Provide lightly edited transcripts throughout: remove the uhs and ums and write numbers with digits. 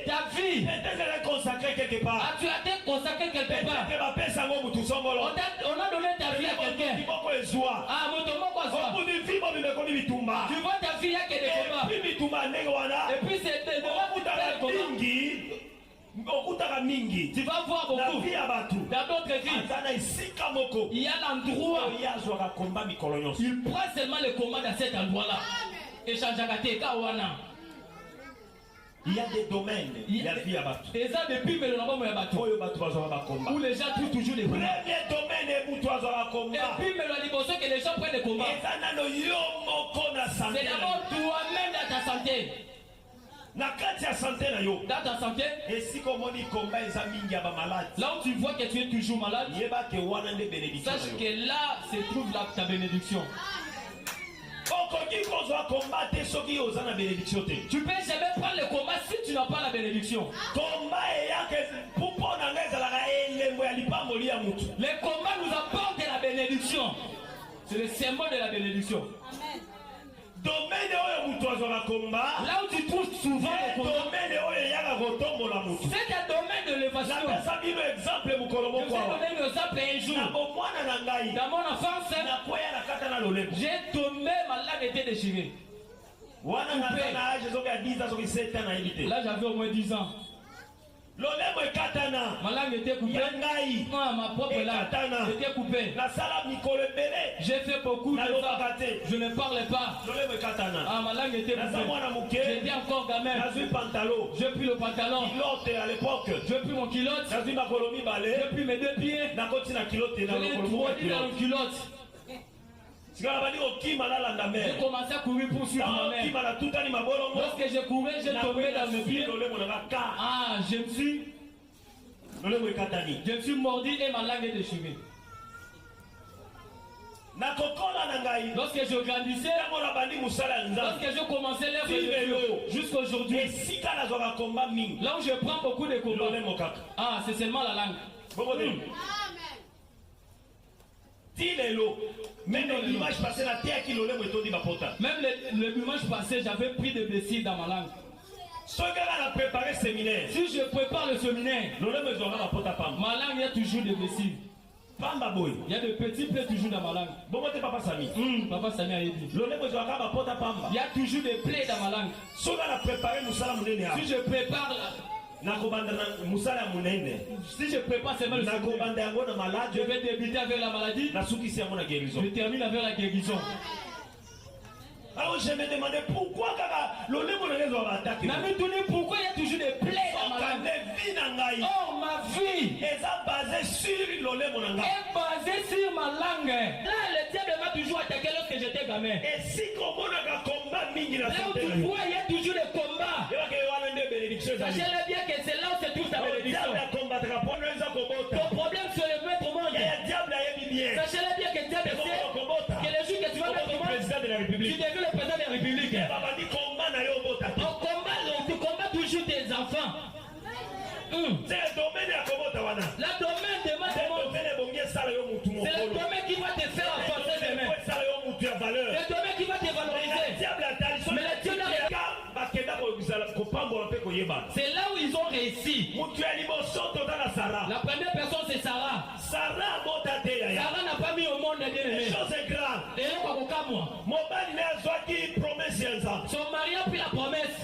Ta vie. Peut-être consacrée quelque part. Ah, tu as été consacré quelque part. On a donné ta vie à quelqu'un. Ah, mon tomo quoi ça? Tu vois ta vie, il y a que des combats. Et puis c'est des combats. Tu vas voir beaucoup. Dans d'autres vies, il y a l'endroit. Il prend seulement le combat dans cet endroit-là. Et il y a des domaines. Il y a vie à battre. Et ça depuis le où les gens trouvent toujours des combats. Et puis que les gens prennent des combats. C'est d'abord toi-même dans ta santé. Dans ta santé, là où tu vois que tu es toujours malade, sache que là se trouve ta bénédiction. Tu peux jamais prendre le combat si tu n'as pas la bénédiction. Le combat nous apporte la bénédiction. C'est le symbole de la bénédiction. Amen. Là où tu trouves souvent le combat, c'est un domaine de l'évasion. Je vais donner un exemple un jour. Dans mon enfance, j'ai tombé, ma langue était déchirée. Là j'avais au moins 10 ans. Ma langue était coupée. Ma propre langue était coupée. J'ai fait beaucoup de ça. Je ne parlais pas. Ah, ma langue était coupée. J'étais encore gamin. J'ai pris le pantalon. J'ai pris mon culotte. J'ai pris mes 2 pieds. Je l'ai introduit dans le culotte. J'ai commencé à courir pour suivre ma mère. Lorsque j'ai couru, j'ai tombé dans mes pieds. Ah, je me suis mordu et ma langue est déchirée. Lorsque je grandissais, lorsque je commençais l'œuvre de Dieu, jusqu'à aujourd'hui, là où je prends beaucoup de combats, ah, c'est seulement la langue. Même le dimanche passé, j'avais pris des blessures dans ma langue. Si je prépare le séminaire, ma langue, il y a toujours des blessures. Il y a des petits plaies toujours dans ma langue. Papa Sami a dit. Il y a toujours des plaies dans ma langue. Si je prépare seulement le séminaire, je vais débuter avec la maladie. Je termine avec la guérison. Alors je me demandais pourquoi pourquoi il y a toujours des plaies dans ma langue. Oh, ma vie est basée sur ma langue. Là, le diable m'a toujours attaqué lorsque j'étais gamin. Et si là où tu vois, il y a toujours des combats. Sachez-le bien que c'est là où se trouve ta bénédiction. Ton problème c'est le mettre au monde. Sachez-le bien que le diable sait que le jour que tu vas mettre au monde, tu deviens le président de la République. Tu combats toujours tes enfants. C'est le domaine de ma demande. C'est le domaine qui va te faire avancer demain. Le domaine qui va te valoriser. Mais le Dieu c'est là où ils ont réussi. La première personne c'est Sarah. Sarah n'a pas mis au monde bien aimé. Son mari a pris la promesse.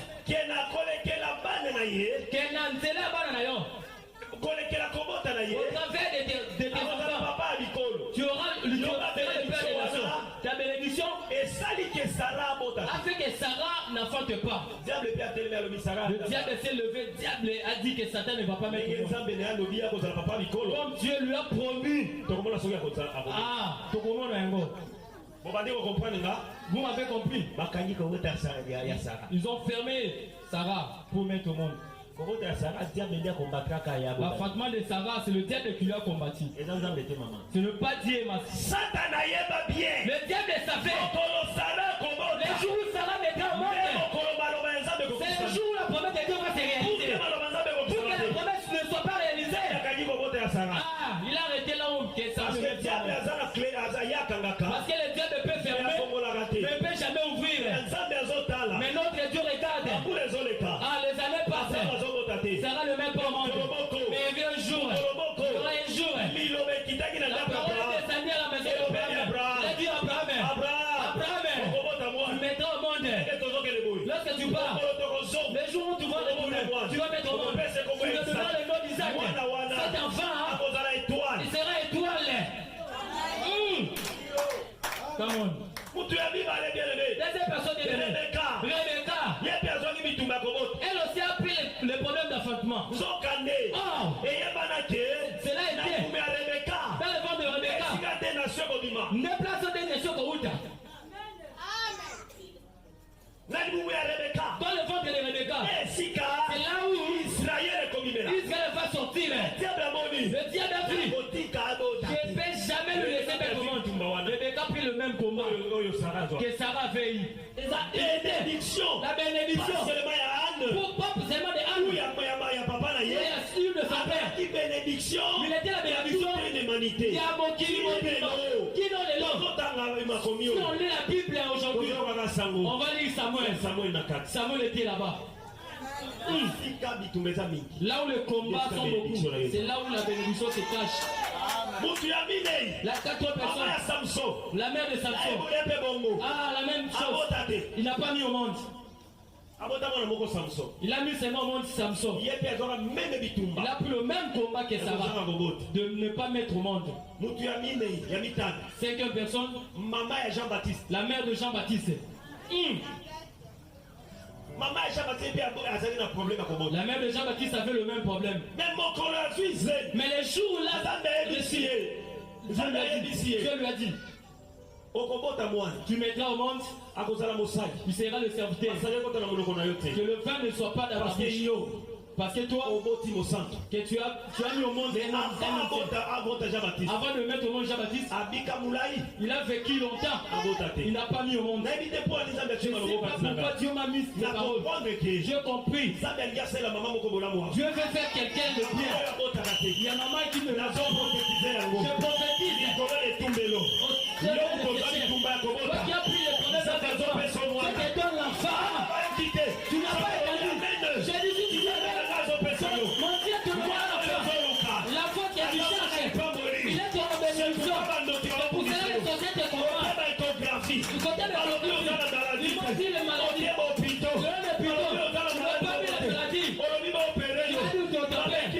Au travers de tes enfants, tu auras ta bénédiction. Et ça dit que Sarah a fait que Sarah n'enfante pas. Le diable s'est levé. Le diable a dit que Satan ne va pas mettre au monde. Comme Dieu lui a promis. Ah, vous m'avez compris. Ils ont fermé Sarah pour mettre au monde. L'enfantement de Sarah, c'est le diable qui lui a combattu. Ce n'est pas Dieu, ma soeur. Le diable savait. Le jour où Sarah mettra au monde, c'est le jour où la promesse de Dieu va se réaliser. Pour que la promesse ne soit pas réalisée. Ah, il a arrêté là où Sarah. Parce que le diable peut fermer, mais ne peut jamais ouvrir. Mais notre Dieu regarde. Ah, les années passent. l'accouchement. Oh, cela était dans le ventre de Rebecca. Ne place des nations pour Outa. Dans le ventre de Rebecca. C'est là où Israël va sortir. Le diable a pris. Je ne vais jamais le laisser faire comment. Rebecca a pris le même combat que Sarah avait eu. La bénédiction. Pour pas seulement de Anne. Il a su de sa père. Il était la bénédiction. Il y a mon qui dans les langues. Si on lit la Bible aujourd'hui, on va lire Samuel était là-bas. Là où les combats sont beaucoup, c'est là où la bénédiction se cache. La quatrième personne, la mère de Samson. Ah, la même chose. Il n'a pas mis au monde. Il a mis seulement au monde Samson. Il a pris le même combat que Sarah, de ne pas mettre au monde. Cinquième personne, la mère de Jean-Baptiste. La mère de Jean-Baptiste avait le même problème. Mais les jours là, Dieu lui a dit, tu mettras au monde, tu seras le serviteur. Que le vin ne soit pas dans la bouche. Parce que toi, que tu as mis au monde avant de mettre au monde Jean-Baptiste, il a vécu longtemps. Il n'a pas mis au monde. Je ne sais pas pourquoi Dieu m'a mis ces paroles. J'ai compris. Dieu veut faire quelqu'un de bien. Il y a maman qui me l'a dit. Je prophétise. Toi qui as pris les problèmes de personne, je te donne l'enfant. Tu n'as pas étendu. J'ai dit, tu n'as pas. Mon Dieu te voit la foi qui a du charge. Il est ton bénédiction. Pour cela, les sociétés combattent. Du côté de l'autre, il m'a dit les maladies. Le hôpital. Tu n'as pas vu la maladie. Tu as dit que tu as fait. On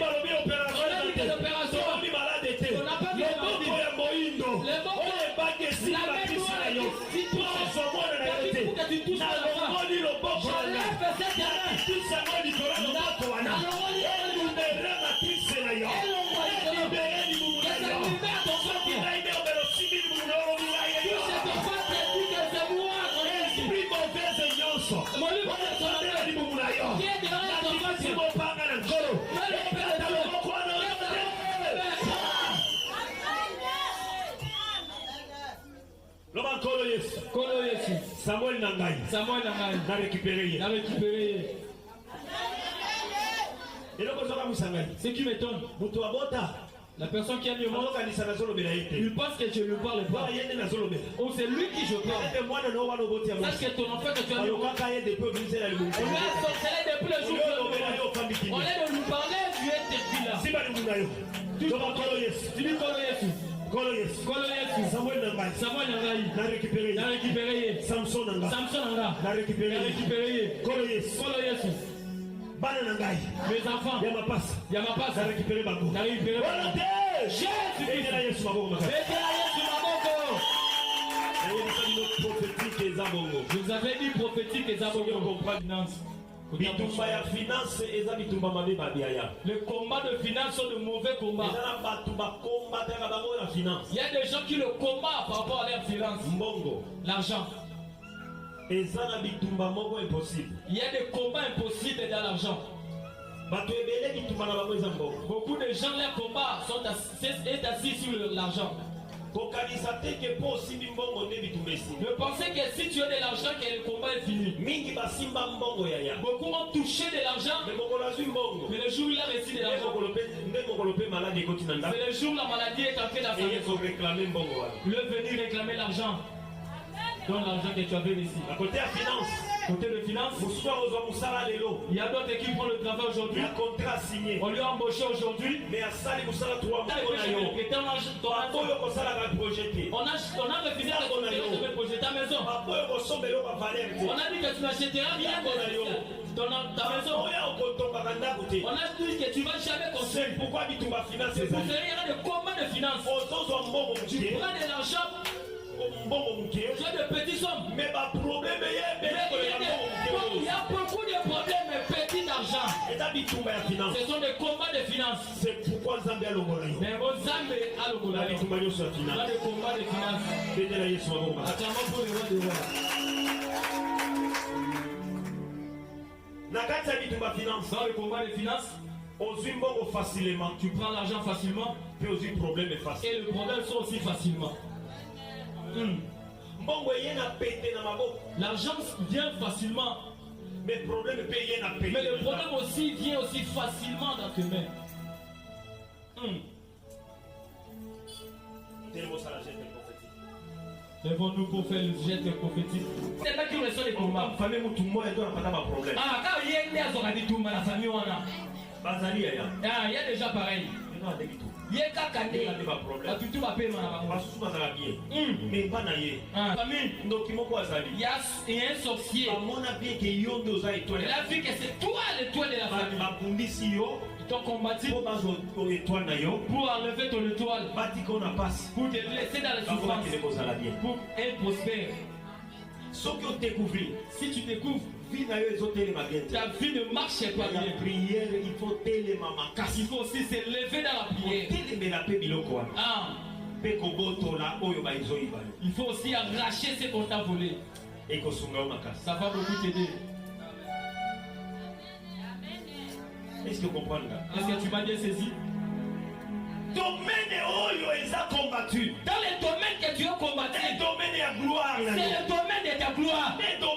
a dit que l'opération. On n'a pas vu la maladie. Les mots. La main noire. Si tu touches le bras. J'enlève cette main. Samuel Nangai. N'a récupéré. Ce qui m'étonne, la personne qui a mis au monde, il pense que je ne parle pas. Ou c'est lui qui je parle. Sache que ton enfant que tu as mis au monde, on lui a sorcelé depuis le jour où on est de nous parler, tu es là. Tu dis Samuel Nangai. N'a récupéré. Samson Nanga. N'a récupéré. Mes enfants, Yamapas, n'a récupéré. Jésus vous avez dit prophétique et zabongo. Le combat de finance sont de mauvais combats. Il y a des gens qui le combattent par rapport à leur finance. L'argent. Il y a des combats impossibles dans l'argent. Beaucoup de gens, leur combat est assis sur l'argent. Ne pensez que si tu as de l'argent, que le combat est fini. Beaucoup ont touché de l'argent, mais le jour où il a reçu de l'argent, c'est le jour où la maladie est entrée dans sa vie. Le venir réclamer l'argent. Donne l'argent que tu avais ici. Côté de finance, il y a d'autres qui prennent le travail aujourd'hui. On lui a embauché aujourd'hui. Mais on a refusé de projeter ta maison. On a dit que tu n'achèteras rien ta maison. On a dit que tu ne vas jamais construire. Pourquoi tu vas financer? Pour cela, il y a des combats de finances. Tu prends de l'argent. Tu as de petits sommes. Mais il y a beaucoup de problèmes, petits d'argent. Ce sont des combats de finances. C'est pourquoi Zambé a longola yo. Mais bon Zambé a longola yo. Bitumba yo sur finance. Dans les combats de finances. Bédé la Yesu Mabomba. Attends pour le roi de roi. Nakata bitumba finance. Dans le combat de finances, Ozimbongo facilement. tu prends l'argent facilement. Puis aussi problème est facile. Et le problème sort aussi facilement. L'argent vient facilement. Mais le problème aussi vient aussi facilement dans tes mains. Lèvons-nous pour faire le jet prophétique. C'est là qu'il reçoit les combats. Quand il y a déjà pareil. Il y a un sorcier. Il a vu que c'est toi l'étoile de la famille. Ils t'ont combattu pour enlever ton étoile, pour te laisser dans la souffrance, pour être prospère. Si tu découvres, ta vie ne marche pas bien. Il faut aussi se lever dans la prière. Il faut aussi arracher ce qu'on t'a volé. Ça va beaucoup t'aider. Est-ce que tu comprends? Est-ce que tu m'as bien saisi? Combattu. Dans les domaines que tu as combattu, c'est le domaine de ta gloire. C'est le domaine de ta gloire.